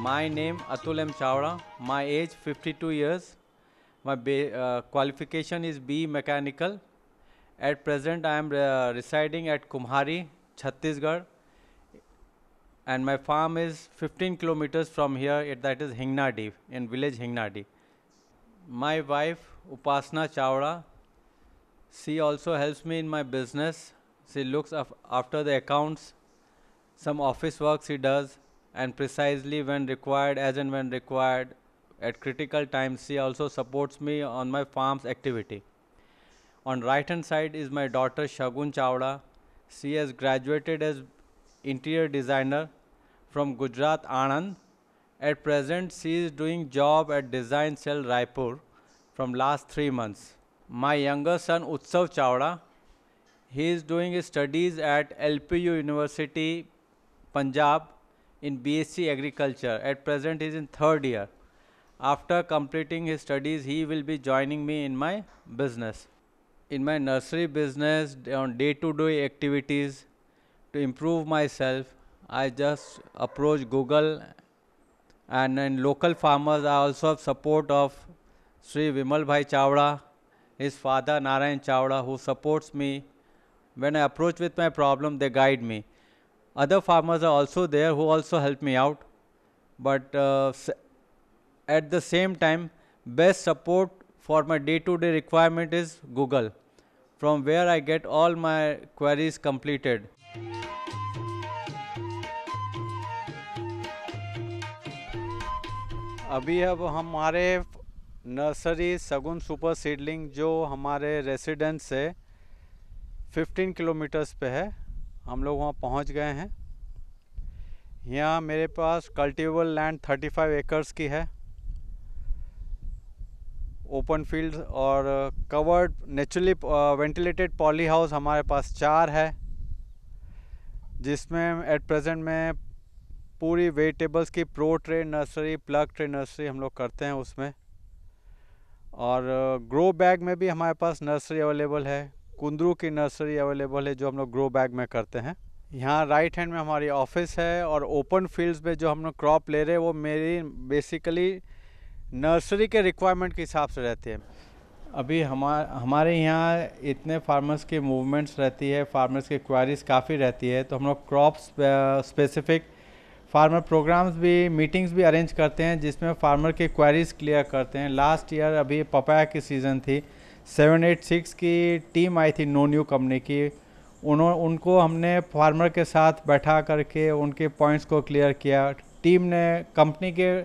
My name Atul M. Chawda. My age 52 years. My qualification is B Mechanical. At present I am residing at Kumhari, Chhattisgarh, and my farm is 15 kilometers from here, that is Hingnadi, in village Hingnadi. My wife Upasna Chawda, she also helps me in my business. She looks after the accounts, some office work she does, and precisely when required, as and when required, at critical times, she also supports me on my farm's activity. On right hand side is my daughter Shagun Chawda. She has graduated as interior designer from Gujarat Anand. At present, she is doing job at Design Cell Raipur from last 3 months. My younger son Utsav Chawda, he is doing his studies at LPU University, Punjab in BSc Agriculture. At present, he is in 3rd year. After completing his studies, he will be joining me in my business. In my nursery business, on day-to-day activities, to improve myself, I just approach Google, and in local farmers, I also have support of Sri Vimal Bhai Chawda, his father Narayan Chawda, who supports me. When I approach with my problem, they guide me. Other farmers are also there who also help me out. But at the same time, best support for my day-to-day requirement is Google, from where I get all my queries completed. अभी अब हमारे nursery सगुन super seedling जो हमारे residence से 15 kilometres पे है, हम लोग वहाँ पहुँच गए हैं। यहाँ मेरे पास कल्टिवेबल लैंड 35 एकर्स की है, ओपन फील्ड और covered naturally ventilated poly house हमारे पास 4 है, जिसमें एट प्रेजेंट में पूरी वेजिटेबल्स की pro tray nursery, plug tray nursery हम लोग करते हैं उसमें। और ग्रो बैग में भी हमारे पास नर्सरी अवेलेबल है, कुंदरू की नर्सरी अवेलेबल है जो हम लोग ग्रो बैग में करते हैं। यहाँ राइट हैंड में हमारी ऑफिस है, और ओपन फील्ड्स में जो हम लोग क्रॉप ले रहे हैं वो मेरी बेसिकली नर्सरी के रिक्वायरमेंट के हिसाब से रहते हैं। अभी हमारे यहाँ इतने फार्मर्स की मूवमेंट्स रहती है, फार्मर्स की क्वारीज काफ़ी रहती है, तो हम लोग क्रॉप स्पेसिफिक फार्मर प्रोग्राम्स भी, मीटिंग्स भी अरेंज करते हैं जिसमें फार्मर की क्वारीज क्लियर करते हैं। लास्ट ईयर अभी पपाया की सीज़न थी, 786 की टीम आई थी नो न्यू कंपनी की। उनको हमने फार्मर के साथ बैठा करके उनके पॉइंट्स को क्लियर किया। टीम ने, कंपनी के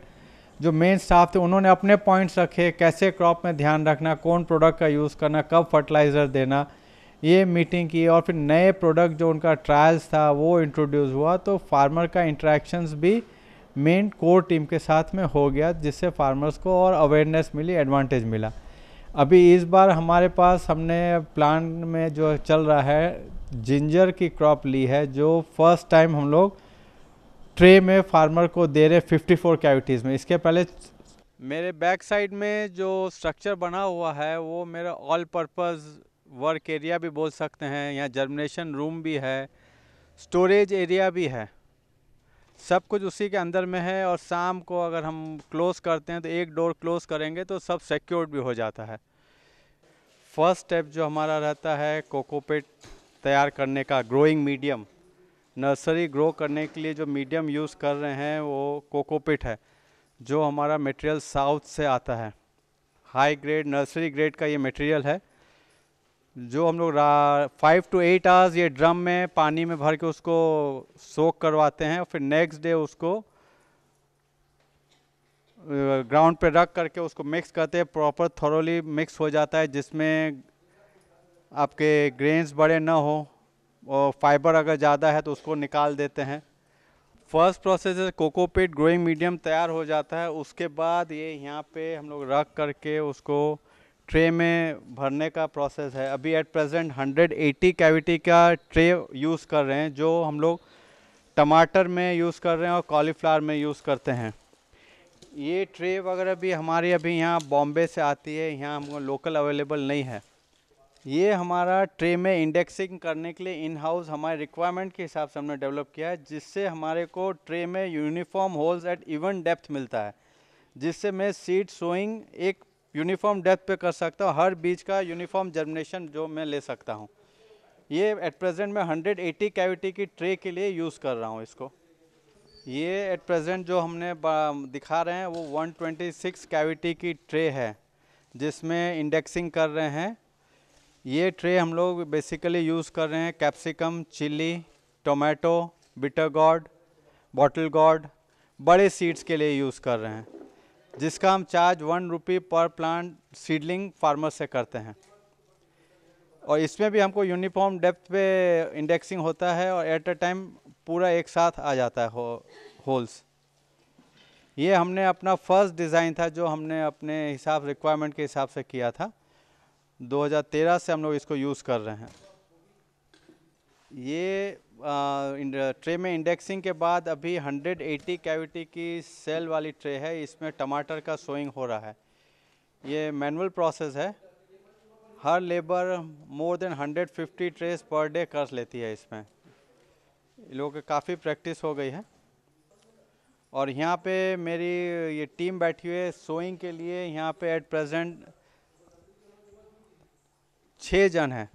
जो मेन स्टाफ थे उन्होंने अपने पॉइंट्स रखे, कैसे क्रॉप में ध्यान रखना, कौन प्रोडक्ट का यूज़ करना, कब फर्टिलाइज़र देना, ये मीटिंग की। और फिर नए प्रोडक्ट जो उनका ट्रायल्स था वो इंट्रोड्यूस हुआ, तो फार्मर का इंटरेक्शंस भी मेन कोर टीम के साथ में हो गया, जिससे फार्मर्स को और अवेयरनेस मिली, एडवांटेज मिला। अभी इस बार हमारे पास हमने प्लान में जो चल रहा है जिंजर की क्रॉप ली है, जो फर्स्ट टाइम हम लोग ट्रे में फार्मर को दे रहे 54 कैविटीज़ में। इसके पहले मेरे बैक साइड में जो स्ट्रक्चर बना हुआ है वो मेरा ऑल पर्पज़ वर्क एरिया भी बोल सकते हैं। यहाँ जर्मिनेशन रूम भी है, स्टोरेज एरिया भी है, सब कुछ उसी के अंदर में है। और शाम को अगर हम क्लोज़ करते हैं तो एक डोर क्लोज़ करेंगे तो सब सिक्योर्ड भी हो जाता है। फर्स्ट स्टेप जो हमारा रहता है कोकोपीट तैयार करने का, ग्रोइंग मीडियम। नर्सरी ग्रो करने के लिए जो मीडियम यूज़ कर रहे हैं वो कोकोपीट है, जो हमारा मटेरियल साउथ से आता है। हाई ग्रेड नर्सरी ग्रेड का ये मटेरियल है, जो हम लोग 5 to 8 आवर्स ये ड्रम में पानी में भर के उसको सोक करवाते हैं, और फिर नेक्स्ट डे उसको ग्राउंड पे रख करके उसको मिक्स करते हैं। प्रॉपर थॉरोली मिक्स हो जाता है, जिसमें आपके ग्रेन्स बड़े ना हो, और फाइबर अगर ज़्यादा है तो उसको निकाल देते हैं। फर्स्ट प्रोसेस है कोकोपीट ग्रोइंग मीडियम तैयार हो जाता है। उसके बाद ये यहाँ पे हम लोग रख करके उसको ट्रे में भरने का प्रोसेस है। अभी एट प्रेजेंट 180 कैविटी का ट्रे यूज़ कर रहे हैं, जो हम लोग टमाटर में यूज़ कर रहे हैं और कॉलीफ्लावर में यूज़ करते हैं। ये ट्रे वगैरह भी हमारी अभी यहाँ बॉम्बे से आती है, यहाँ हमको लोकल अवेलेबल नहीं है। ये हमारा ट्रे में इंडेक्सिंग करने के लिए इन हाउस हमारे रिक्वायरमेंट के हिसाब से हमने डेवलप किया है, जिससे हमारे को ट्रे में uniform holes at even depth मिलता है, जिससे मैं सीड सोइंग एक यूनिफॉर्म डेप्थ पे कर सकता हूँ, हर बीज का यूनिफॉर्म जर्मिनेशन जो मैं ले सकता हूँ। ये एट प्रेजेंट मैं 180 कैविटी की ट्रे के लिए यूज़ कर रहा हूँ इसको। ये एट प्रेजेंट जो हमने दिखा रहे हैं वो 126 कैविटी की ट्रे है, जिसमें इंडेक्सिंग कर रहे हैं। ये ट्रे हम लोग बेसिकली यूज़ कर रहे हैं capsicum, chilli, tomato, bitter gourd, bottle gourd, बड़े सीड्स के लिए यूज़ कर रहे हैं, जिसका हम चार्ज 1 रुपी पर प्लांट सीडलिंग फार्मर से करते हैं। और इसमें भी हमको यूनिफॉर्म डेप्थ पे इंडेक्सिंग होता है और एट अ टाइम पूरा एक साथ आ जाता है होल्स। ये हमने अपना फर्स्ट डिज़ाइन था जो हमने अपने हिसाब रिक्वायरमेंट के हिसाब से किया था। 2013 से हम लोग इसको यूज़ कर रहे हैं। ये ट्रे में इंडेक्सिंग के बाद अभी 180 कैविटी की सेल वाली ट्रे है, इसमें टमाटर का सोइंग हो रहा है। ये मैनुअल प्रोसेस है, हर labour more than 150 trays per day कर लेती है। इसमें लोगों की काफ़ी प्रैक्टिस हो गई है। और यहाँ पे मेरी ये टीम बैठी हुई है सोइंग के लिए। यहाँ पे एट प्रेजेंट 6 जन हैं,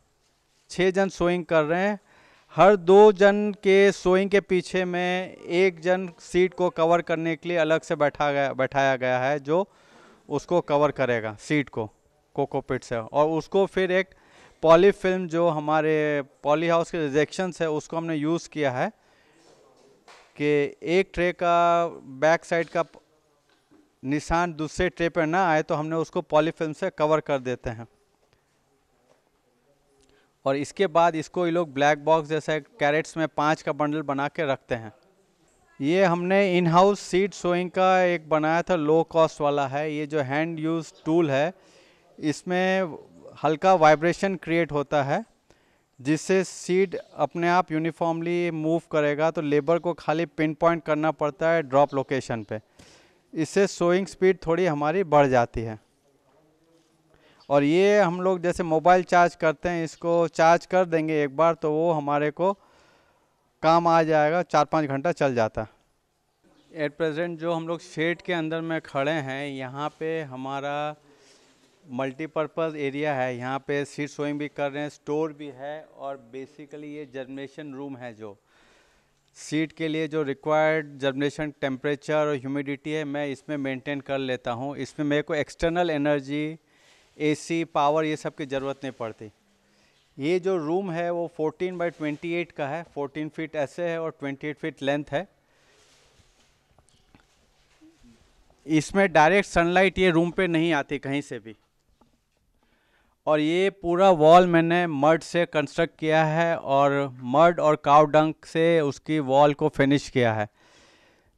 6 जन सोइंग कर रहे हैं। हर 2 जन के सोइंग के पीछे में 1 जन सीड को कवर करने के लिए अलग से बैठाया गया है, जो उसको कवर करेगा सीड को कोकोपीट से। और उसको फिर एक पॉली फिल्म जो हमारे पॉली हाउस के रिजेक्शंस है उसको हमने यूज़ किया है कि एक ट्रे का बैक साइड का निशान दूसरे ट्रे पर ना आए, तो हमने उसको पॉली फिल्म से कवर कर देते हैं। और इसके बाद इसको ये लोग ब्लैक बॉक्स जैसे कैरेट्स में 5 का बंडल बना के रखते हैं। ये हमने इन हाउस सीड सोइंग का एक बनाया था, लो कॉस्ट वाला है। ये जो हैंड यूज टूल है, इसमें हल्का वाइब्रेशन क्रिएट होता है, जिससे सीड अपने आप यूनिफॉर्मली मूव करेगा। तो लेबर को खाली पिन पॉइंट करना पड़ता है ड्रॉप लोकेशन पे। इससे सोइंग स्पीड थोड़ी हमारी बढ़ जाती है। और ये हम लोग जैसे मोबाइल चार्ज करते हैं, इसको चार्ज कर देंगे एक बार तो वो हमारे को काम आ जाएगा, 4-5 घंटा चल जाता है। एट प्रेजेंट जो हम लोग शेड के अंदर में खड़े हैं, यहाँ पे हमारा मल्टीपर्पज़ एरिया है। यहाँ पे सीड सोइंग भी कर रहे हैं, स्टोर भी है, और बेसिकली ये जर्मिनेशन रूम है। जो सीड के लिए जो रिक्वायर्ड जर्मिनेशन टेम्परेचर और ह्यूमिडिटी है, मैं इसमें मेंटेन कर लेता हूँ। इसमें मेरे को एक्सटर्नल एनर्जी, एसी, पावर ये सब की ज़रूरत नहीं पड़ती। ये जो रूम है वो 14x28 का है, 14 फीट ऐसे है और 28 फीट लेंथ है। इसमें डायरेक्ट सनलाइट ये रूम पे नहीं आती कहीं से भी। और ये पूरा वॉल मैंने मड से कंस्ट्रक्ट किया है, और मड और काव डंक से उसकी वॉल को फिनिश किया है,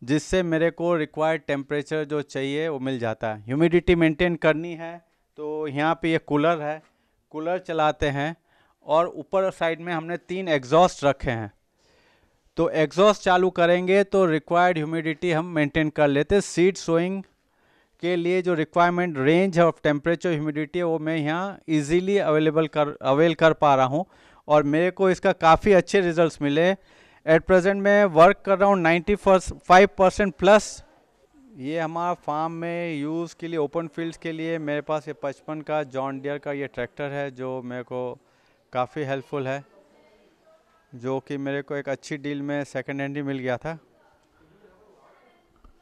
जिससे मेरे को रिक्वायर्ड टेम्परेचर जो चाहिए वो मिल जाता है। ह्यूमिडिटी मेंटेन करनी है तो यहाँ पे ये कूलर है, कूलर चलाते हैं। और ऊपर साइड में हमने 3 एग्जॉस्ट रखे हैं, तो एग्जॉस्ट चालू करेंगे तो रिक्वायर्ड ह्यूमिडिटी हम मेंटेन कर लेते। सीड सोइंग के लिए जो requirement range of temperature humidity है वो मैं यहाँ इजीली अवेल कर पा रहा हूँ, और मेरे को इसका काफ़ी अच्छे रिजल्ट्स मिले। एट प्रेजेंट मैं वर्क कर रहा हूँ 95% प्लस। ये हमारा फार्म में यूज़ के लिए, ओपन फील्ड्स के लिए मेरे पास ये 55 का जॉन डियर का ये ट्रैक्टर है, जो मेरे को काफ़ी हेल्पफुल है, जो कि मेरे को एक अच्छी डील में सेकेंड हैंड ही मिल गया था।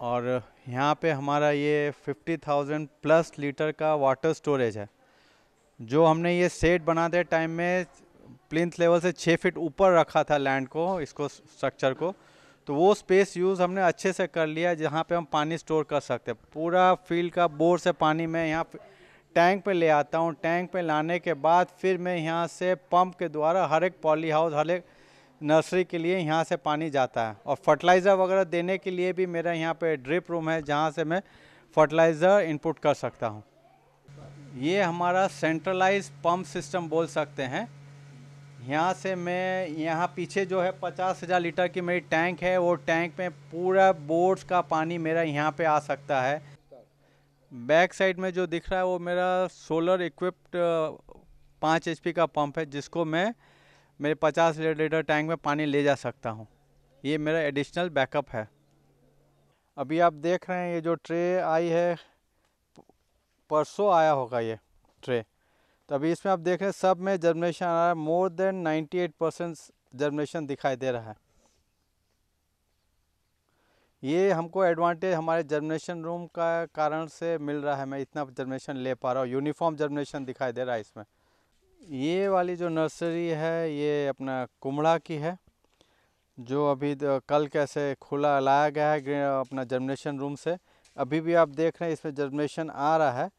और यहाँ पे हमारा ये 50,000 प्लस लीटर का वाटर स्टोरेज है, जो हमने ये सेट बनाते टाइम में प्लिंथ लेवल से 6 फीट ऊपर रखा था लैंड को, इसको स्ट्रक्चर को। तो वो स्पेस यूज़ हमने अच्छे से कर लिया, जहाँ पे हम पानी स्टोर कर सकते हैं। पूरा फील्ड का बोर से पानी मैं यहाँ टैंक पे ले आता हूँ। टैंक पे लाने के बाद फिर मैं यहाँ से पंप के द्वारा हर एक पॉली हाउस, हर एक नर्सरी के लिए यहाँ से पानी जाता है। और फर्टिलाइज़र वगैरह देने के लिए भी मेरा यहाँ पे ड्रिप रूम है, जहाँ से मैं फर्टिलाइज़र इनपुट कर सकता हूँ। ये हमारा सेंट्रलाइज पंप सिस्टम बोल सकते हैं। यहाँ से मैं, यहाँ पीछे जो है 50,000 लीटर की मेरी टैंक है, वो टैंक में पूरा बोर्ड्स का पानी मेरा यहाँ पे आ सकता है। बैक साइड में जो दिख रहा है वो मेरा सोलर इक्विप्ड 5 HP का पंप है जिसको मैं मेरे 50 लीटर टैंक में पानी ले जा सकता हूँ। ये मेरा एडिशनल बैकअप है। अभी आप देख रहे हैं ये जो ट्रे आई है, परसों आया होगा ये ट्रे। तो अभी इसमें आप देख रहे हैं सब में जर्मिनेशन आ रहा है, मोर देन 98% जर्मिनेशन दिखाई दे रहा है। ये हमको एडवांटेज हमारे जर्मिनेशन रूम का कारण से मिल रहा है, मैं इतना जर्मिनेशन ले पा रहा हूँ, यूनिफॉर्म जर्मिनेशन दिखाई दे रहा है इसमें। ये वाली जो नर्सरी है ये अपना कुमड़ा की है, जो अभी कल कैसे खुला लाया गया है अपना जर्मिनेशन रूम से। अभी भी आप देख रहे हैं इसमें जर्मिनेशन आ रहा है।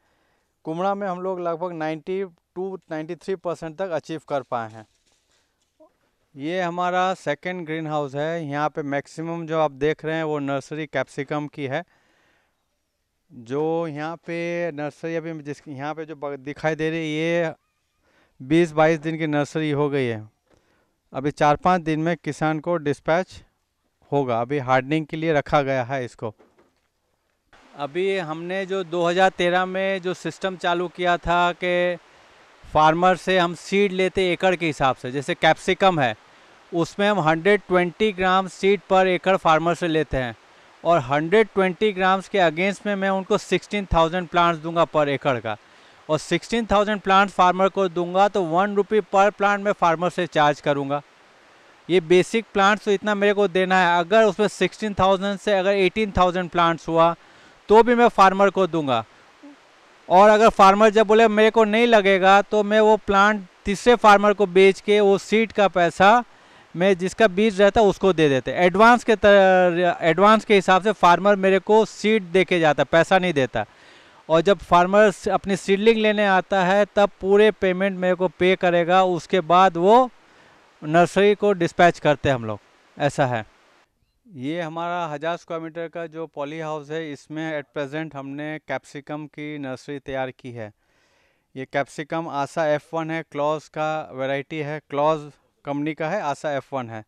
कुमड़ा में हम लोग लगभग 90 to 93% तक अचीव कर पाए हैं। ये हमारा सेकंड ग्रीन हाउस है। यहाँ पे मैक्सिमम जो आप देख रहे हैं वो नर्सरी कैप्सिकम की है। जो यहाँ पे नर्सरी अभी जिस यहाँ पे जो दिखाई दे रही है ये 20-22 दिन की नर्सरी हो गई है। अभी 4-5 दिन में किसान को डिस्पैच होगा। अभी हार्डनिंग के लिए रखा गया है इसको। अभी हमने जो 2013 में जो सिस्टम चालू किया था कि फार्मर से हम सीड लेते एकड़ के हिसाब से, जैसे कैप्सिकम है उसमें हम 120 ग्राम सीड पर एकड़ फार्मर से लेते हैं और 120 ग्राम्स के अगेंस्ट में मैं उनको 16,000 प्लांट्स दूंगा पर एकड़ का, और 16,000 प्लांट्स फार्मर को दूंगा तो 1 रुपये पर प्लांट मैं फार्मर से चार्ज करूंगा। ये बेसिक प्लांट्स तो इतना मेरे को देना है। अगर उसमें 16,000 से अगर 18,000 प्लांट्स हुआ तो भी मैं फार्मर को दूंगा। और अगर फार्मर जब बोले मेरे को नहीं लगेगा तो मैं वो प्लांट तीसरे फार्मर को बेच के वो सीड का पैसा मैं जिसका बीज रहता उसको दे देते। एडवांस के हिसाब से फार्मर मेरे को सीड दे के जाता, पैसा नहीं देता। और जब फार्मर अपनी सीडलिंग लेने आता है तब पूरे पेमेंट मेरे को पे करेगा, उसके बाद वो नर्सरी को डिस्पैच करते हैं हम लोग, ऐसा है। ये हमारा 1000 स्क्वायर मीटर का जो पॉली हाउस है, इसमें एट प्रेजेंट हमने कैप्सिकम की नर्सरी तैयार की है। ये कैप्सिकम आशा F1 है, क्लॉज का वैरायटी है, क्लॉज कंपनी का है, आशा F1 है।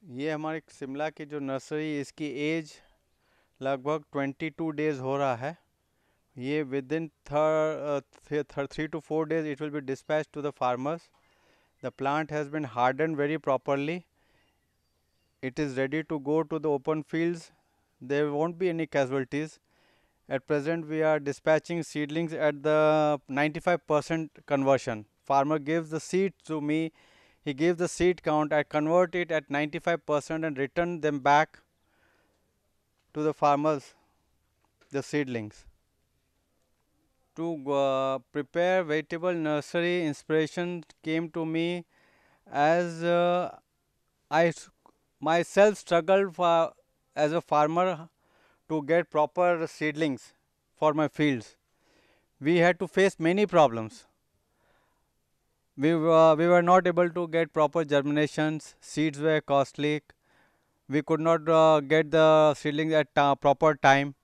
ये हमारे शिमला की जो नर्सरी, इसकी एज लगभग 22 डेज़ हो रहा है। ये with in 3 to 4 days it will be dispatched to the farmers. The plant has been hardened very properly. It is ready to go to the open fields. There won't be any casualties. At present we are dispatching seedlings at the 95% conversion. Farmer gives the seed to me, he gives the seed count, I convert it at 95% and return them back to the farmers, the seedlings. To prepare vegetable nursery, inspiration came to me as I myself struggled as a farmer to get proper seedlings for my fields. We had to face many problems. We were not able to get proper germinations, seeds were costly, we could not get the seedlings at proper time.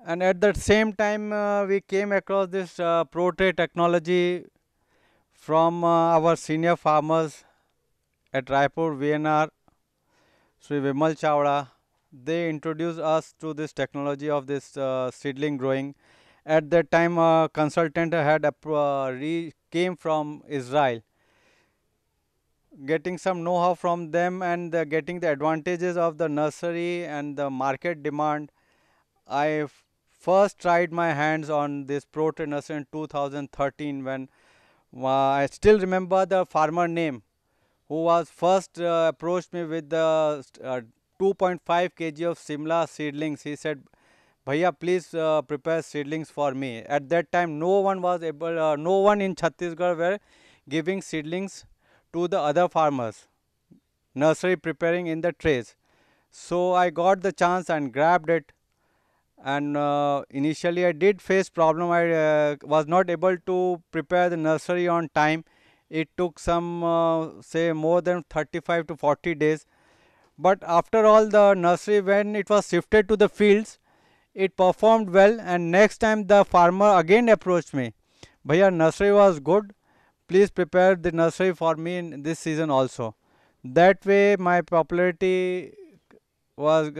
And at the same time we came across this ProTray technology from our senior farmers at Raipur, VNR, Sri Vimal Chawda. They introduced us to this technology of this seedling growing. At that time a consultant had came from Israel. Getting some know-how from them and getting the advantages of the nursery and the market demand, I first tried my hands on this ProTray nursery in 2013 when I still remember the farmer name who was first approached me with the 2.5 kg of Simla seedlings. He said, "Bhaiya, please prepare seedlings for me." At that time, no one was able, no one in Chhattisgarh were giving seedlings to the other farmers, nursery preparing in the trays. So I got the chance and grabbed it. And initially I did face problem. I was not able to prepare the nursery on time. It took some say more than 35 to 40 days. But after all, the nursery, when it was shifted to the fields, it performed well, and next time the farmer again approached me, "Bhaiya, nursery was good, please prepare the nursery for me in this season also." That way my popularity was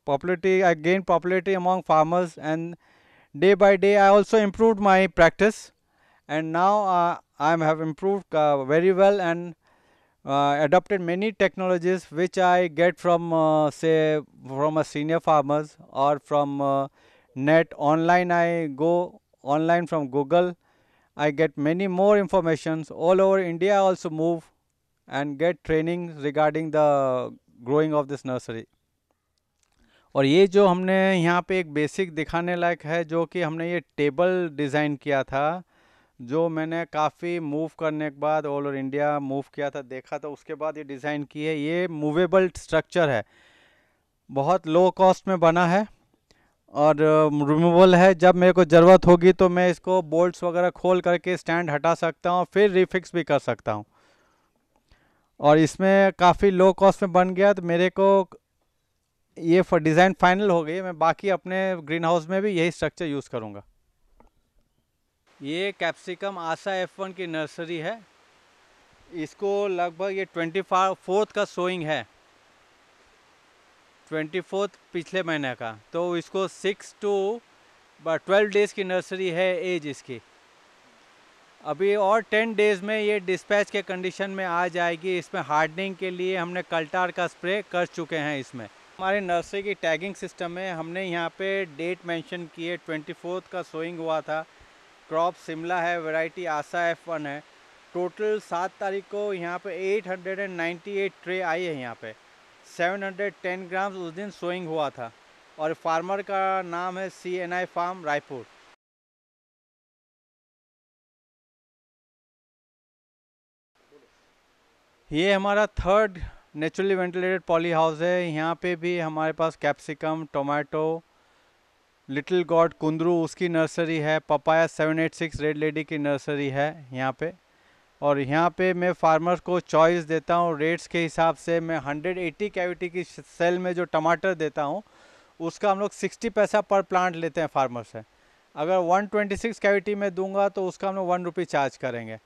I gained popularity among farmers, and day by day I also improved my practice, and now I have improved very well and adopted many technologies which I get from say from a senior farmers or from net online. I go online from Google. I get many more informations all over India. I also move and get training regarding the growing of this nursery. और ये जो हमने यहाँ पे एक basic दिखाने लायक है, जो कि हमने ये टेबल डिज़ाइन किया था, जो मैंने काफ़ी मूव करने के बाद ऑल ओवर इंडिया मूव किया था, देखा था, उसके बाद ये डिज़ाइन की है। ये मूवेबल स्ट्रक्चर है, बहुत लो कॉस्ट में बना है और रिमूवेबल है। जब मेरे को ज़रूरत होगी तो मैं इसको बोल्ट्स वगैरह खोल करके स्टैंड हटा सकता हूँ, फिर रिफिक्स भी कर सकता हूँ। और इसमें काफ़ी लो कॉस्ट में बन गया, तो मेरे को ये डिज़ाइन फाइनल हो गई। मैं बाकी अपने ग्रीन हाउस में भी यही स्ट्रक्चर यूज़ करूँगा। ये कैप्सिकम आशा F1 की नर्सरी है। इसको लगभग ये 24th का सोइंग है, 24th पिछले महीने का। तो इसको 6 to 12 डेज़ की नर्सरी है एज इसकी। अभी और 10 डेज़ में ये डिस्पैच के कंडीशन में आ जाएगी। इसमें हार्डनिंग के लिए हमने कल्टार का स्प्रे कर चुके हैं। इसमें हमारे नर्सरी की टैगिंग सिस्टम में हमने यहाँ पे डेट मेंशन की है, 24th का सोइंग हुआ था। क्रॉप शिमला है, वैरायटी आशा F1 है। टोटल 7 तारीख को यहाँ पे 898 ट्रे आई है। यहाँ पे 710 ग्राम्स उस दिन सोइंग हुआ था। और फार्मर का नाम है CNI फार्म रायपुर। ये हमारा 3rd naturally ventilated poly house है। यहाँ पे भी हमारे पास कैप्सिकम, टोमेटो, लिटिल गॉड कुंदरू उसकी नर्सरी है, पपाया 786 रेड लेडी की नर्सरी है यहाँ पे। और यहाँ पे मैं फार्मर को चॉइस देता हूँ रेट्स के हिसाब से। मैं 180 कैविटी की सेल में जो टमाटर देता हूँ उसका हम लोग 60 पैसा पर प्लांट लेते हैं फार्मर से। अगर 126 कैविटी में दूंगा तो उसका हम लोग 1 रुपी चार्ज करेंगे।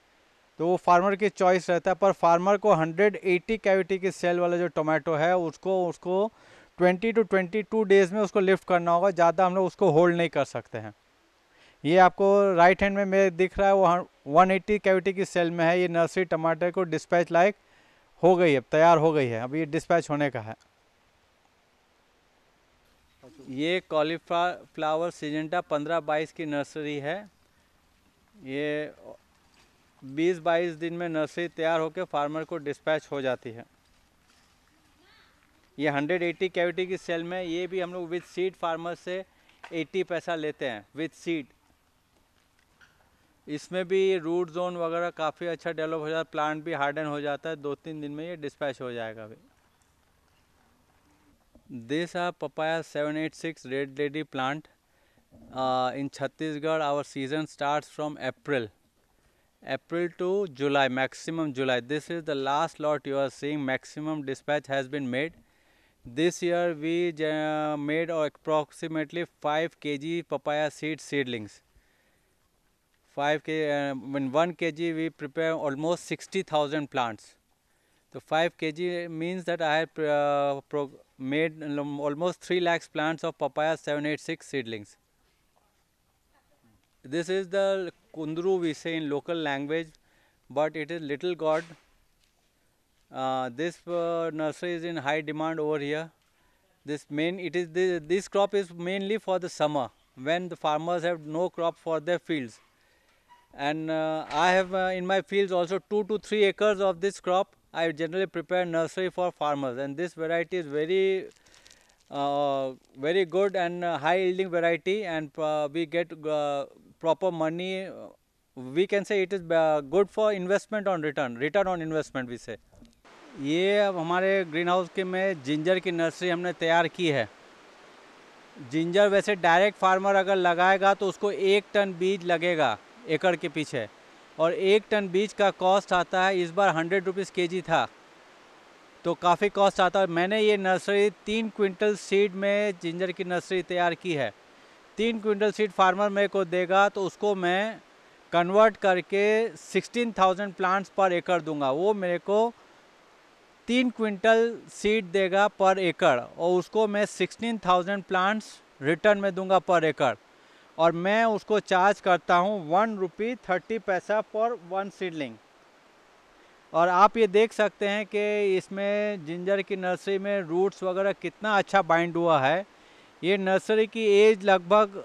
तो वो फार्मर की चॉइस रहता है। पर फार्मर को 180 कैविटी की सेल वाला जो टोमेटो है उसको 20 to 22 डेज़ में उसको लिफ्ट करना होगा। ज़्यादा हम लोग उसको होल्ड नहीं कर सकते हैं। ये आपको राइट हैंड में मेरे दिख रहा है, वो 180 कैविटी की सेल में है। ये नर्सरी टमाटर को डिस्पैच लायक हो गई है, तैयार हो गई है, अभी ये डिस्पैच होने का है। ये कॉलीफ्लावर सिजेंटा 15-22 की नर्सरी है। ये 20-22 दिन में नर्सरी तैयार होकर फार्मर को डिस्पैच हो जाती है। ये 180 कैविटी की सेल में, ये भी हम लोग विद सीड फार्मर से 80 पैसा लेते हैं विद सीड। इसमें भी रूट जोन वगैरह काफ़ी अच्छा डेवलप हो जाता है, प्लांट भी हार्डन हो जाता है। 2-3 दिन में ये डिस्पैच हो जाएगा अभी। This are papaya 786 red lady plant in Chhattisgarh. Our season starts from April to July, maximum July. This is the last lot you are seeing. Maximum dispatch has been made. This year we made approximately 5 kg papaya seedlings. 5 kg, when 1 kg we prepare almost 60,000 plants. So 5 kg means that I have made almost 3 lakhs plants of papaya 786 seedlings. This is the kundru we say in local language, but it is little god. This nursery is in high demand over here. This crop is mainly for the summer when the farmers have no crop for their fields. And I have in my fields also 2 to 3 acres of this crop. I generally prepare nursery for farmers, and this variety is very good and high yielding variety, and we get proper money. We can say it is good for investment on return on investment we say. ये अब हमारे green house के में ginger की nursery हमने तैयार की है। जिंजर वैसे डायरेक्ट फार्मर अगर लगाएगा तो उसको 1 टन बीज लगेगा एकड़ के पीछे, और 1 टन बीज का कॉस्ट आता है, इस बार 100 रुपीज़ kg था, तो काफ़ी कॉस्ट आता है। मैंने ये नर्सरी 3 क्विंटल सीड में जिंजर की नर्सरी तैयार की है। 3 क्विंटल सीड फार्मर मेरे को देगा तो उसको मैं कन्वर्ट करके 16,000 प्लांट्स पर एकड़ दूंगा। वो मेरे को 3 क्विंटल सीड देगा पर एकड़, और उसको मैं 16,000 प्लांट्स रिटर्न में दूंगा पर एकड़। और मैं उसको चार्ज करता हूँ 1 रुपी 30 पैसा पर 1 सीडलिंग। और आप ये देख सकते हैं कि इसमें जिंजर की नर्सरी में रूट्स वगैरह कितना अच्छा बाइंड हुआ है। ये नर्सरी की एज लगभग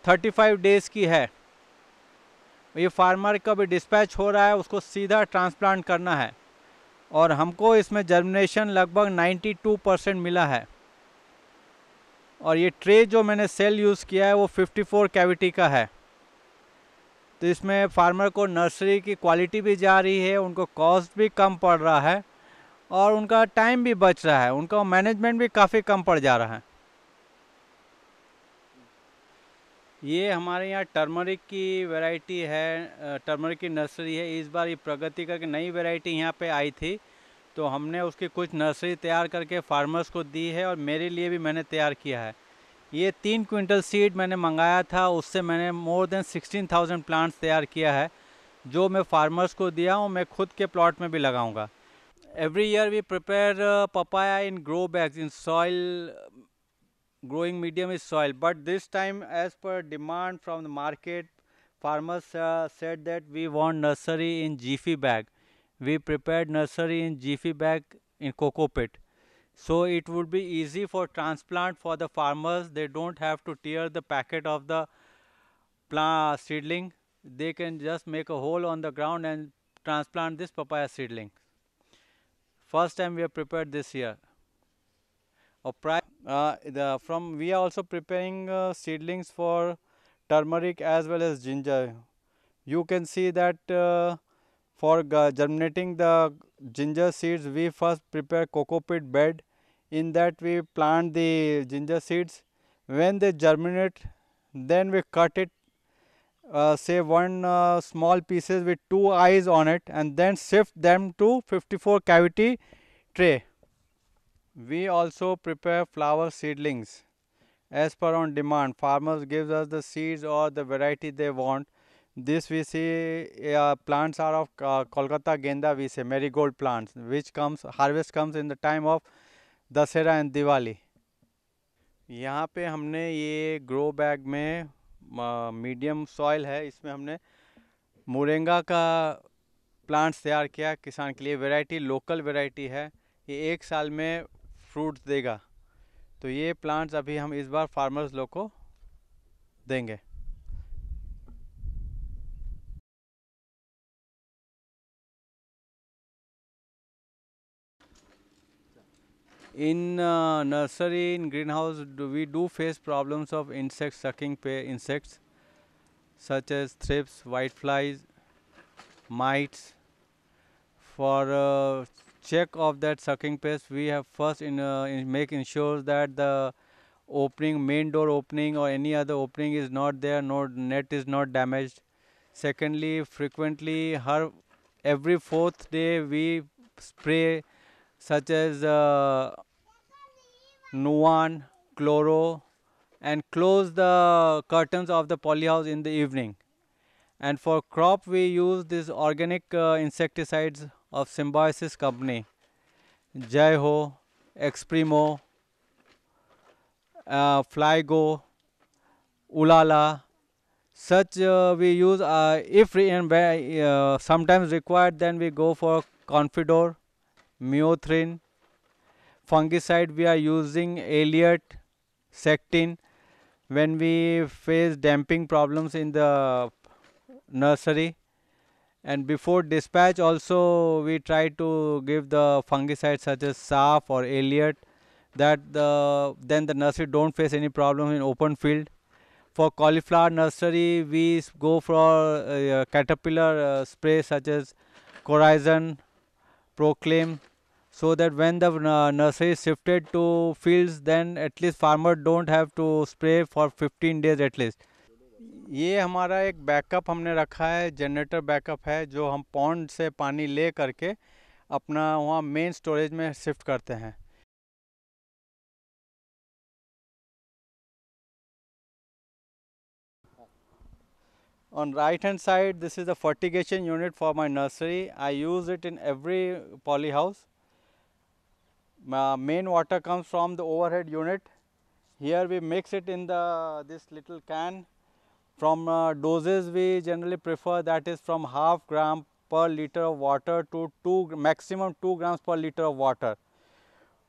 35 डेज़ की है। ये फार्मर का भी डिस्पैच हो रहा है, उसको सीधा ट्रांसप्लांट करना है और हमको इसमें जर्मिनेशन लगभग 92% मिला है। और ये ट्रे जो मैंने सेल यूज़ किया है वो 54 कैविटी का है। तो इसमें फार्मर को नर्सरी की क्वालिटी भी जा रही है, उनको कॉस्ट भी कम पड़ रहा है और उनका टाइम भी बच रहा है, उनका मैनेजमेंट भी काफ़ी कम पड़ जा रहा है। ये हमारे यहाँ टर्मरिक की वैरायटी है, टर्मरिक की नर्सरी है। इस बार ये प्रगति करके नई वैरायटी यहाँ पे आई थी, तो हमने उसकी कुछ नर्सरी तैयार करके फार्मर्स को दी है और मेरे लिए भी मैंने तैयार किया है। ये 3 क्विंटल सीड मैंने मंगाया था, उससे मैंने मोर देन 16,000 प्लांट्स तैयार किया है, जो मैं फार्मर्स को दिया हूँ, मैं खुद के प्लॉट में भी लगाऊंगा। Every year we prepare papaya in grow bags in soil, growing medium is soil, but this time as per demand from the market, farmers said that we want nursery in jiffy bag. We prepared nursery in jiffy bag in coco pit, so it would be easy for transplant for the farmers. They don't have to tear the packet of the plant seedling. They can just make a hole on the ground and transplant this papaya seedling. First time we have prepared this year. From we are also preparing seedlings for turmeric as well as ginger. You can see that for germinating the ginger seeds, we first prepare coco pit bed. In that we plant the ginger seeds. When they germinate, then we cut it, say one small pieces with 2 eyes on it, and then shift them to 54 cavity tray. We also prepare flower seedlings as per on demand. Farmers gives us the seeds or the variety they want. This we see plants are of Kolkata Genda, we say marigold plants, which harvest comes in the time of Dasera and Diwali. यहाँ पे हमने ये grow bag में medium soil है, इसमें हमने moringa का plants तैयार किया किसान के लिए। वैरायटी लोकल वैरायटी है, ये 1 साल में फ्रूट्स देगा। तो ये प्लांट्स अभी हम इस बार फार्मर्स लोग को देंगे। In nursery, in greenhouse, we do face problems of insects, sucking insects such as thrips, whiteflies, mites. For check of that sucking pest, we have first make ensure that the main door opening or any other opening is not there, no net is not damaged. Secondly, frequently every 4th day we spray such as Nuan, Chloro, and close the curtains of the polyhouse in the evening. And for crop we use this organic insecticides of Symbiosis company, Jai Ho, Exprimo, Flygo, Ulala. Such we use if sometimes required, then we go for Confidor, Miothrin. Fungicide we are using Elliot, Sectin. When we face damping problems in the nursery, and before dispatch also we try to give the fungicide such as SAF or Elliot, that then the nursery don't face any problem in open field. For cauliflower nursery we go for caterpillar spray such as Corizon, Proclaim, so that when the nursery is shifted to fields, then at least farmer don't have to spray for 15 days at least. ये हमारा एक backup हमने रखा है, generator backup है, जो हम pond से पानी ले करके अपना वहाँ मेन स्टोरेज में शिफ्ट करते हैं। On right hand side, this is the fertigation unit for my nursery. I use it in every polyhouse. My main water comes from the overhead unit. Here we mix it in this little can. From doses, we generally prefer that is from half gram per liter of water to maximum 2 grams per liter of water.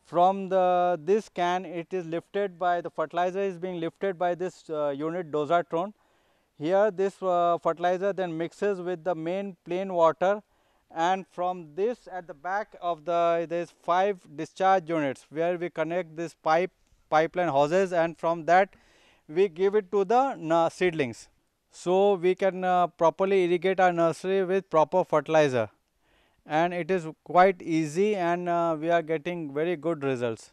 From this can, it is lifted by the fertilizer is being lifted by this unit dosatron. Here this fertilizer then mixes with the main plain water, and from this at the back of there is 5 discharge units where we connect this pipeline hoses, and from that we give it to the seedlings. So we can properly irrigate our nursery with proper fertilizer, and it is quite easy, and we are getting very good results.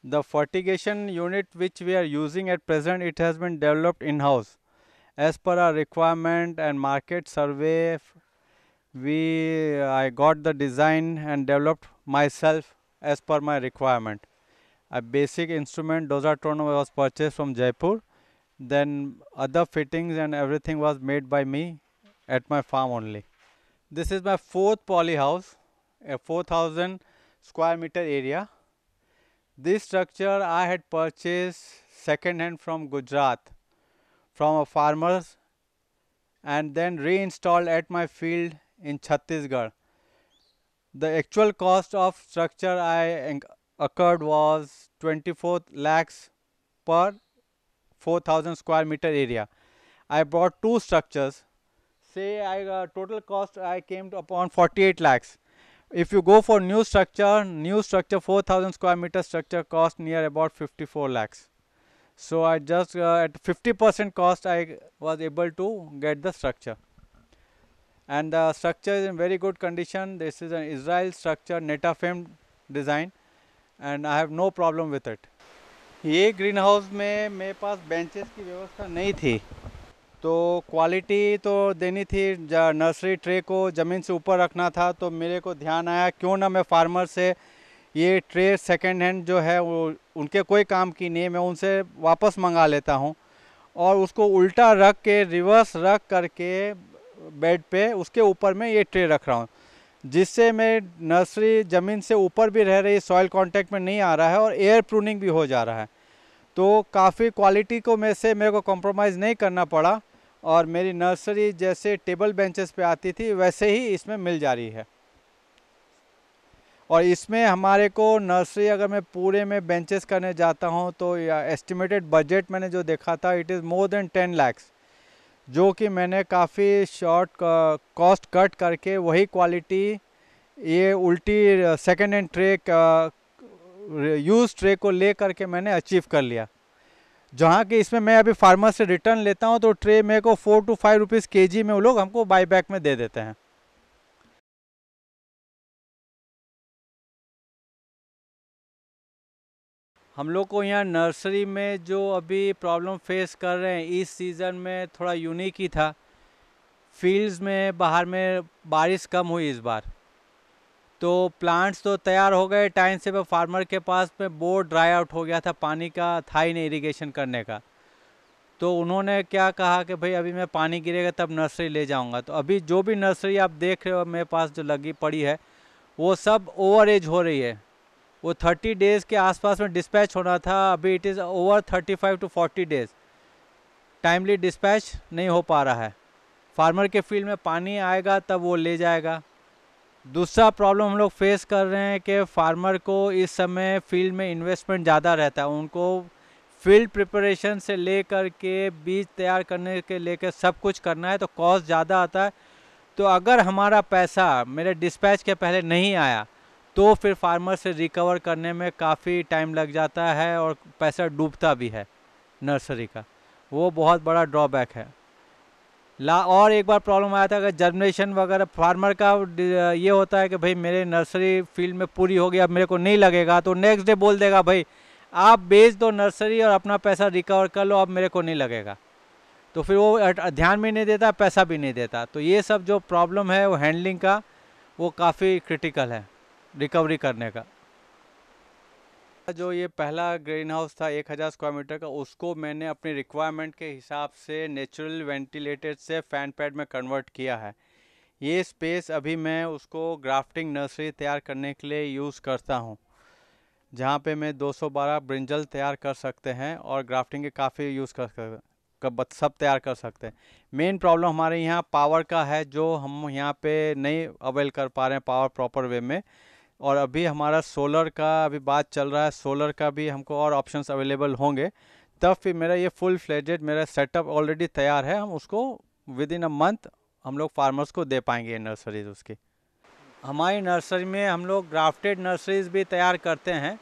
The fertigation unit which we are using at present, it has been developed in-house. As per our requirement and market survey, I got the design and developed myself as per my requirement. A basic instrument dosatron was purchased from Jaipur. Then other fittings and everything was made by me at my farm only. This is my 4th poly house, a 4,000 square meter area. This structure I had purchased second hand from Gujarat, from a farmers, and then reinstalled at my field in Chhattisgarh. The actual cost of structure I occurred was 24 lakhs per 4,000 square meter area. I bought 2 structures. Say total cost I came to upon 48 lakhs. If you go for new structure 4,000 square meter structure cost near about 54 lakhs. So I just at 50% cost I was able to get the structure. And the structure is in very good condition. This is an Israel structure, Netafim design, and I have no problem with it. ये green house में मेरे पास benches की व्यवस्था नहीं थी, तो quality तो देनी थी, नर्सरी ट्रे को ज़मीन से ऊपर रखना था, तो मेरे को ध्यान आया क्यों ना मैं फार्मर से ये ट्रे सेकंड हैंड जो है वो उनके कोई काम की नहीं है, मैं उनसे वापस मंगा लेता हूँ और उसको उल्टा रख के रिवर्स रख करके बेड पे उसके ऊपर मैं ये ट्रे रख रहा हूँ, जिससे मैं नर्सरी ज़मीन से ऊपर भी रह रही, सॉइल कांटेक्ट में नहीं आ रहा है और एयर प्रूनिंग भी हो जा रहा है। तो काफ़ी क्वालिटी को मेरे को कॉम्प्रोमाइज़ नहीं करना पड़ा और मेरी नर्सरी जैसे टेबल बेंचेस पे आती थी वैसे ही इसमें मिल जा रही है। और इसमें हमारे को नर्सरी अगर मैं पूरे में बेंचेस करने जाता हूँ तो एस्टिमेटेड बजट मैंने जो देखा था it is more than 10 lakhs, जो कि मैंने काफ़ी शॉर्ट कॉस्ट कट करके वही क्वालिटी ये उल्टी second hand tray use tray को ले करके मैंने अचीव कर लिया। जहाँ कि इसमें मैं अभी फार्मर से रिटर्न लेता हूँ तो ट्रे मेरे को 4 to 5 रुपीज़ kg में वो लोग हमको बाई बैक में दे देते हैं। हम लोग को यहाँ नर्सरी में जो अभी प्रॉब्लम फेस कर रहे हैं इस सीज़न में थोड़ा यूनिक ही था। फील्ड्स में बाहर में बारिश कम हुई इस बार, तो प्लांट्स तो तैयार हो गए टाइम से, पर फार्मर के पास में बोर ड्राई आउट हो गया था, पानी का था ही नहीं इरिगेशन करने का। तो उन्होंने क्या कहा कि भाई अभी मैं पानी गिरेगा तब नर्सरी ले जाऊंगा। तो अभी जो भी नर्सरी आप देख रहे हो मेरे पास जो लगी पड़ी है वो सब ओवर एज हो रही है। वो 30 डेज़ के आसपास में डिस्पैच होना था, अभी it is over 35 to 40 days. Timely dispatch नहीं हो पा रहा है। फार्मर के फील्ड में पानी आएगा तब वो ले जाएगा। दूसरा प्रॉब्लम हम लोग फेस कर रहे हैं कि फार्मर को इस समय फील्ड में इन्वेस्टमेंट ज़्यादा रहता है, उनको फील्ड प्रिपरेशन से लेकर के बीज तैयार करने के लेकर सब कुछ करना है, तो कॉस्ट ज़्यादा आता है। तो अगर हमारा पैसा मेरे डिस्पैच के पहले नहीं आया तो फिर फार्मर से रिकवर करने में काफ़ी टाइम लग जाता है और पैसा डूबता भी है नर्सरी का, वो बहुत बड़ा ड्रॉबैक है। और एक बार प्रॉब्लम आया था अगर जर्मिनेशन वगैरह फार्मर का ये होता है कि भाई मेरे नर्सरी फील्ड में पूरी हो गई अब मेरे को नहीं लगेगा, तो नेक्स्ट डे बोल देगा भाई आप बेच दो नर्सरी और अपना पैसा रिकवर कर लो, अब मेरे को नहीं लगेगा। तो फिर वो ध्यान भी नहीं देता, पैसा भी नहीं देता। तो ये सब जो प्रॉब्लम है वो हैंडलिंग का वो काफ़ी क्रिटिकल है रिकवरी करने का। जो ये पहला ग्रीन हाउस था 1000 स्क्वायर मीटर का, उसको मैंने अपनी रिक्वायरमेंट के हिसाब से नेचुरल वेंटिलेटेड से फैन पैड में कन्वर्ट किया है। ये स्पेस अभी मैं उसको ग्राफ्टिंग नर्सरी तैयार करने के लिए यूज़ करता हूँ, जहाँ पे मैं 212 ब्रिंजल तैयार कर सकते हैं और ग्राफ्टिंग के काफ़ी यूज़ कर सकते हैं। सब तैयार कर सकते हैं। मेन प्रॉब्लम हमारे यहाँ पावर का है, जो हम यहाँ पे नहीं अवेल कर पा रहे हैं पावर प्रॉपर वे में। और अभी हमारा सोलर का अभी बात चल रहा है, सोलर का भी हमको और ऑप्शंस अवेलेबल होंगे, तब फिर मेरा ये फुल फ्लेजेड मेरा सेटअप ऑलरेडी तैयार है। हम उसको विद इन अ मंथ हम लोग फार्मर्स को दे पाएंगे ये नर्सरीज उसकी। हमारी नर्सरी में हम लोग ग्राफ्टेड नर्सरीज भी तैयार करते हैं।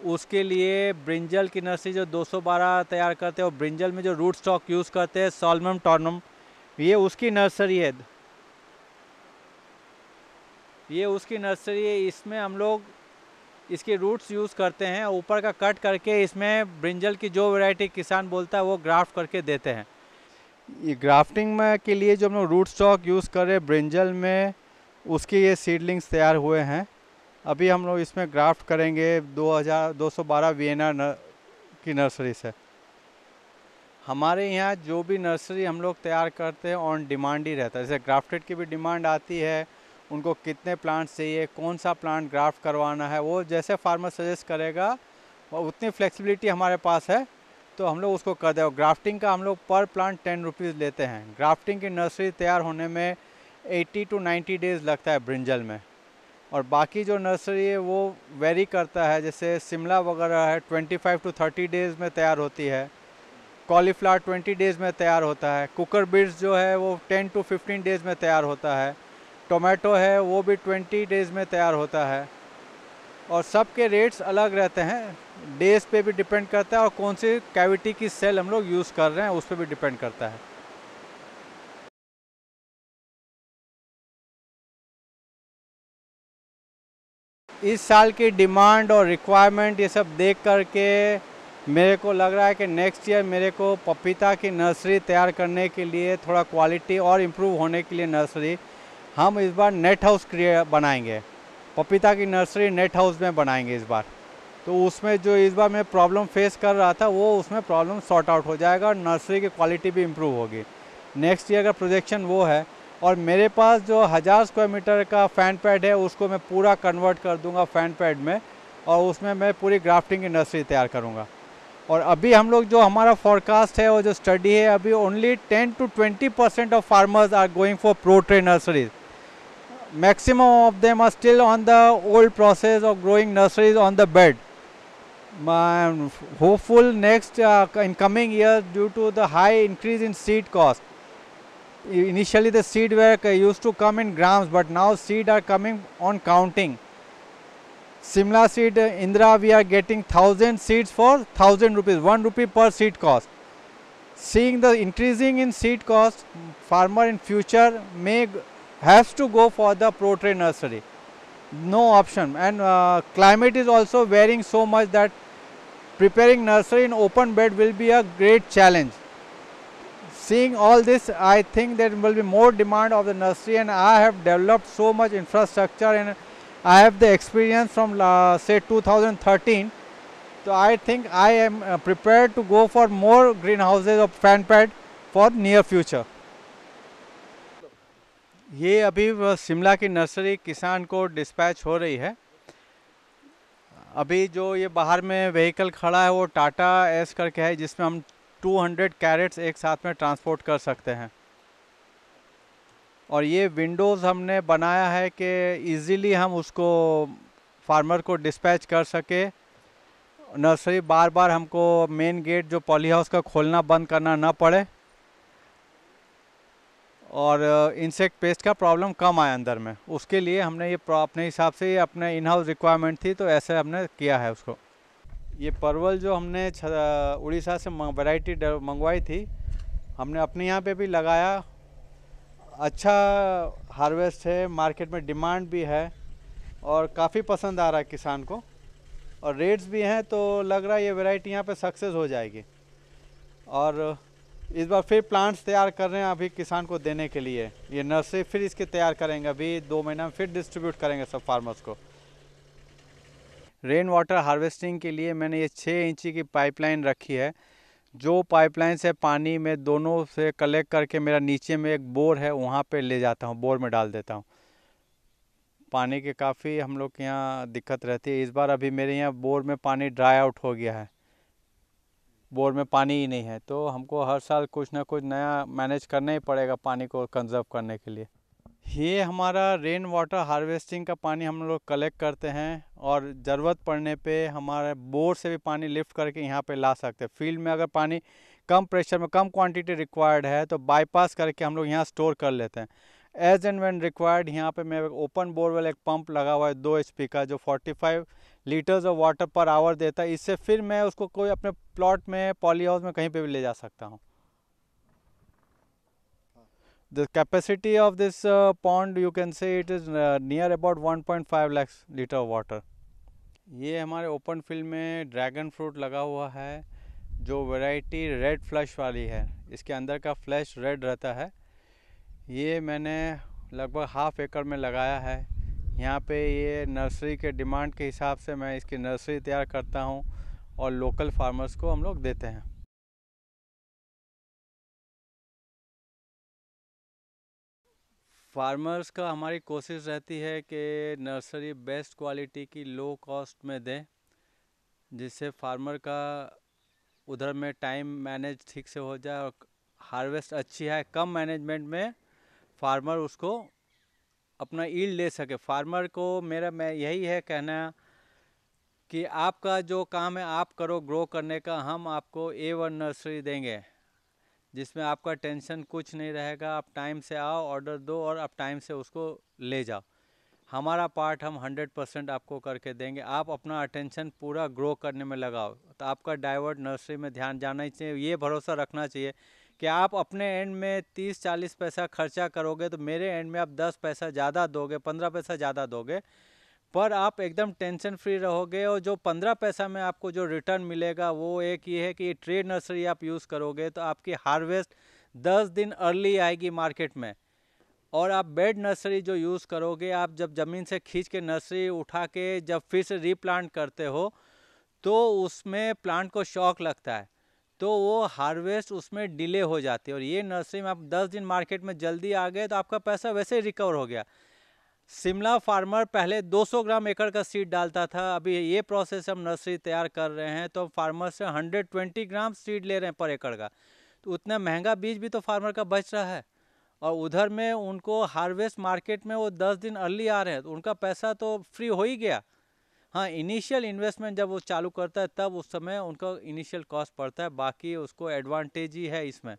उसके लिए ब्रिंजल की नर्सरी जो 212 तैयार करते हैं, और ब्रिंजल में जो रूट स्टॉक यूज़ करते हैं सॉल्मम टॉर्नम, ये उसकी नर्सरी है। ये उसकी नर्सरी है। इसमें हम लोग इसके रूट्स यूज़ करते हैं, ऊपर का कट करके इसमें ब्रिंजल की जो वैरायटी किसान बोलता है वो ग्राफ्ट करके देते हैं। ये ग्राफ्टिंग में के लिए जो हम लोग रूट स्टॉक यूज़ कर रहे हैं ब्रिंजल में, उसके ये सीडलिंग्स तैयार हुए हैं। अभी हम लोग इसमें ग्राफ्ट करेंगे 2212 वीएनआर की नर्सरी से। हमारे यहाँ जो भी नर्सरी हम लोग तैयार करते हैं ऑन डिमांड ही रहता है। जैसे ग्राफ्टेड की भी डिमांड आती है, उनको कितने प्लांट्स चाहिए, कौन सा प्लांट ग्राफ्ट करवाना है, वो जैसे फार्मर सजेस्ट करेगा उतनी फ्लेक्सिबिलिटी हमारे पास है, तो हम लोग उसको कर दें। ग्राफ्टिंग का हम लोग पर प्लांट 10 रुपीज़ लेते हैं। ग्राफ्टिंग की नर्सरी तैयार होने में 80 to 90 डेज़ लगता है ब्रिंजल में। और बाकी जो नर्सरी है वो वेरी करता है, जैसे शिमला वगैरह है 25 to 30 डेज़ में तैयार होती है। कॉलीफ्लावर 20 डेज़ में तैयार होता है। कुकर बीट्स जो है वो 10 to 15 डेज़ में तैयार होता है। टोमेटो है वो भी 20 डेज़ में तैयार होता है। और सबके रेट्स अलग रहते हैं, डेज़ पे भी डिपेंड करता है, और कौन सी कैविटी की सेल हम लोग यूज़ कर रहे हैं उस पर भी डिपेंड करता है। इस साल की डिमांड और रिक्वायरमेंट ये सब देख करके मेरे को लग रहा है कि नेक्स्ट ईयर मेरे को पपीता की नर्सरी तैयार करने के लिए, थोड़ा क्वालिटी और इम्प्रूव होने के लिए नर्सरी, हम इस बार नेट हाउस बनाएंगे। पपीता की नर्सरी नेट हाउस में बनाएंगे इस बार। तो उसमें जो इस बार मैं प्रॉब्लम फेस कर रहा था वो उसमें प्रॉब्लम सॉर्ट आउट हो जाएगा, और नर्सरी की क्वालिटी भी इम्प्रूव होगी। नेक्स्ट ईयर का प्रोजेक्शन वो है। और मेरे पास जो 1000 स्क्वायर मीटर का फैन पैड है उसको मैं पूरा कन्वर्ट कर दूंगा फैन पैड में, और उसमें मैं पूरी ग्राफ्टिंग की नर्सरी तैयार करूंगा। और अभी हम लोग जो हमारा फॉरकास्ट है, वो जो स्टडी है, अभी only 10 to 20% of farmers are going for pro tray nurseries. Maximum of them are still on the old process of growing nurseries on the bed. I'm hopeful next in coming years, due to the high increase in seed cost. Initially the seed were used to come in grams, but now seed are coming on counting. Simla seed, Indra, we are getting 1000 seeds for 1000 rupees, 1 rupee per seed cost. Seeing the increasing in seed cost, farmer in future may has to go for the pro tray nursery, no option. And climate is also varying so much that preparing nursery in open bed will be a great challenge. Seeing all this, I think there will be more demand of the nursery, and I have developed so much infrastructure, and I have the experience from say 2013. So I think I am prepared to go for more greenhouses of fan pad for near future. ये अभी शिमला की nursery किसान को dispatch हो रही है। अभी जो ये बाहर में व्हीकल खड़ा है वो टाटा एस करके है, जिसमें हम 200 कैरेट्स एक साथ में ट्रांसपोर्ट कर सकते हैं। और ये विंडोज़ हमने बनाया है कि इजीली हम उसको फार्मर को डिस्पैच कर सके। नर्सरी बार बार हमको मेन गेट जो पॉली हाउस का खोलना बंद करना ना पड़े, और इंसेक्ट पेस्ट का प्रॉब्लम कम आया अंदर में। उसके लिए हमने ये अपने हिसाब से ये अपने इन हाउस रिक्वायरमेंट थी, तो ऐसे हमने किया है उसको। ये परवल जो हमने उड़ीसा से वैरायटी मंगवाई थी, हमने अपने यहाँ पे भी लगाया। अच्छा हार्वेस्ट है, मार्केट में डिमांड भी है, और काफ़ी पसंद आ रहा है किसान को, और रेट्स भी हैं, तो लग रहा है ये वैरायटी यहाँ पे सक्सेस हो जाएगी। और इस बार फिर प्लांट्स तैयार कर रहे हैं अभी किसान को देने के लिए। ये नर्सरी फिर इसके तैयार करेंगे, अभी 2 महीना में फिर डिस्ट्रीब्यूट करेंगे सब फार्मर्स को। रेन वाटर हार्वेस्टिंग के लिए मैंने ये 6 इंची की पाइपलाइन रखी है। जो पाइपलाइन से पानी में दोनों से कलेक्ट करके मेरा नीचे में एक बोर है, वहाँ पे ले जाता हूँ, बोर में डाल देता हूँ। पानी की काफ़ी हम लोग के यहाँ दिक्कत रहती है। इस बार अभी मेरे यहाँ बोर में पानी ड्राई आउट हो गया है। बोर में पानी ही नहीं है, तो हमको हर साल कुछ ना कुछ नया मैनेज करना ही पड़ेगा पानी को कंजर्व करने के लिए। ये हमारा रेन वाटर हार्वेस्टिंग का पानी हम लोग कलेक्ट करते हैं और ज़रूरत पड़ने पे हमारे बोर से भी पानी लिफ्ट करके यहाँ पे ला सकते हैं। फील्ड में अगर पानी कम प्रेशर में कम क्वांटिटी रिक्वायर्ड है तो बाईपास करके हम लोग यहाँ स्टोर कर लेते हैं। एज एंड व्हेन रिक्वायर्ड यहाँ पे मैं ओपन बोरवेल एक पंप लगा हुआ है 2 HP का, जो 45 litres of water per hour देता है। इससे फिर मैं उसको कोई अपने प्लॉट में, पॉली हाउस में कहीं पे भी ले जा सकता हूँ। The capacity of this pond, you can say it is near about 1.5 lakhs liter of water. ये हमारे ओपन फील्ड में ड्रैगन फ्रूट लगा हुआ है, जो वैरायटी रेड फ्लश वाली है। इसके अंदर का फ्लैश रेड रहता है। ये मैंने लगभग हाफ एकड़ में लगाया है। यहाँ पे ये नर्सरी के डिमांड के हिसाब से मैं इसकी नर्सरी तैयार करता हूँ और लोकल फार्मर्स को हम लोग देते हैं। फार्मर्स का हमारी कोशिश रहती है कि नर्सरी बेस्ट क्वालिटी की लो कॉस्ट में दें, जिससे फार्मर का उधर में टाइम मैनेज ठीक से हो जाए और हार्वेस्ट अच्छी है। कम मैनेजमेंट में फार्मर उसको अपना ईल्ड ले सके। फार्मर को मैं यही है कहना कि आपका जो काम है आप करो ग्रो करने का, हम आपको A1 नर्सरी देंगे जिसमें आपका टेंशन कुछ नहीं रहेगा। आप टाइम से आओ, ऑर्डर दो और आप टाइम से उसको ले जाओ। हमारा पार्ट हम 100% आपको करके देंगे। आप अपना अटेंशन पूरा ग्रो करने में लगाओ, तो आपका डाइवर्ट नर्सरी में ध्यान जाना ही चाहिए। ये भरोसा रखना चाहिए कि आप अपने एंड में 30-40 पैसा खर्चा करोगे तो मेरे एंड में आप 10 पैसा ज़्यादा दोगे, 15 पैसा ज़्यादा दोगे, पर आप एकदम टेंशन फ्री रहोगे। और जो 15 पैसा में आपको जो रिटर्न मिलेगा वो एक ये है कि ट्रेड नर्सरी आप यूज़ करोगे तो आपकी हार्वेस्ट 10 दिन अर्ली आएगी मार्केट में। और आप बेड नर्सरी जो यूज़ करोगे, आप जब ज़मीन से खींच के नर्सरी उठा के जब फिर से रीप्लांट करते हो तो उसमें प्लांट को शॉक लगता है, तो वो हार्वेस्ट उसमें डिले हो जाती है। और ये नर्सरी में आप 10 दिन मार्केट में जल्दी आ गए तो आपका पैसा वैसे ही रिकवर हो गया। शिमला फार्मर पहले 200 ग्राम एकड़ का सीड डालता था, अभी ये प्रोसेस हम नर्सरी तैयार कर रहे हैं तो फार्मर से 120 ग्राम सीड ले रहे हैं पर एकड़ का। तो उतना महंगा बीज भी तो फार्मर का बच रहा है और उधर में उनको हार्वेस्ट मार्केट में वो 10 दिन अर्ली आ रहे हैं, तो उनका पैसा तो फ्री हो ही गया। हाँ, इनिशियल इन्वेस्टमेंट जब वो चालू करता है तब उस समय उनका इनिशियल कॉस्ट पड़ता है, बाकी उसको एडवांटेज ही है इसमें।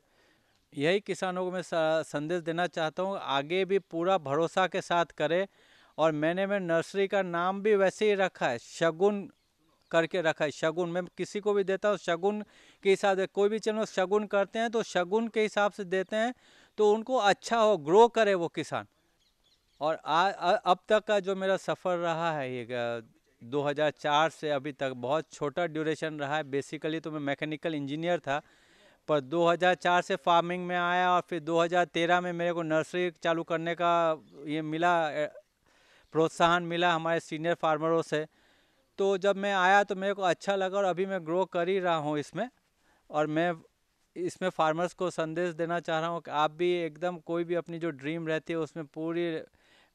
यही किसानों को मैं संदेश देना चाहता हूँ, आगे भी पूरा भरोसा के साथ करें। और मैंने नर्सरी का नाम भी वैसे ही रखा है, शगुन करके रखा है। शगुन मैं किसी को भी देता हूँ शगुन के हिसाब से। कोई भी चैनल शगुन करते हैं तो शगुन के हिसाब से देते हैं, तो उनको अच्छा हो, ग्रो करे वो किसान। और अब तक का जो मेरा सफ़र रहा है ये 2004 से अभी तक बहुत छोटा ड्यूरेशन रहा है। बेसिकली तो मैं मैकेनिकल इंजीनियर था, पर 2004 से फार्मिंग में आया और फिर 2013 में मेरे को नर्सरी चालू करने का ये मिला, प्रोत्साहन मिला हमारे सीनियर फार्मरों से। तो जब मैं आया तो मेरे को अच्छा लगा और अभी मैं ग्रो कर ही रहा हूँ इसमें। और मैं इसमें फार्मर्स को संदेश देना चाह रहा हूँ कि आप भी एकदम कोई भी अपनी जो ड्रीम रहती है उसमें पूरी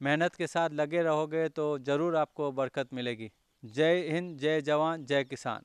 मेहनत के साथ लगे रहोगे तो ज़रूर आपको बरकत मिलेगी। जय हिंद, जय जवान, जय किसान।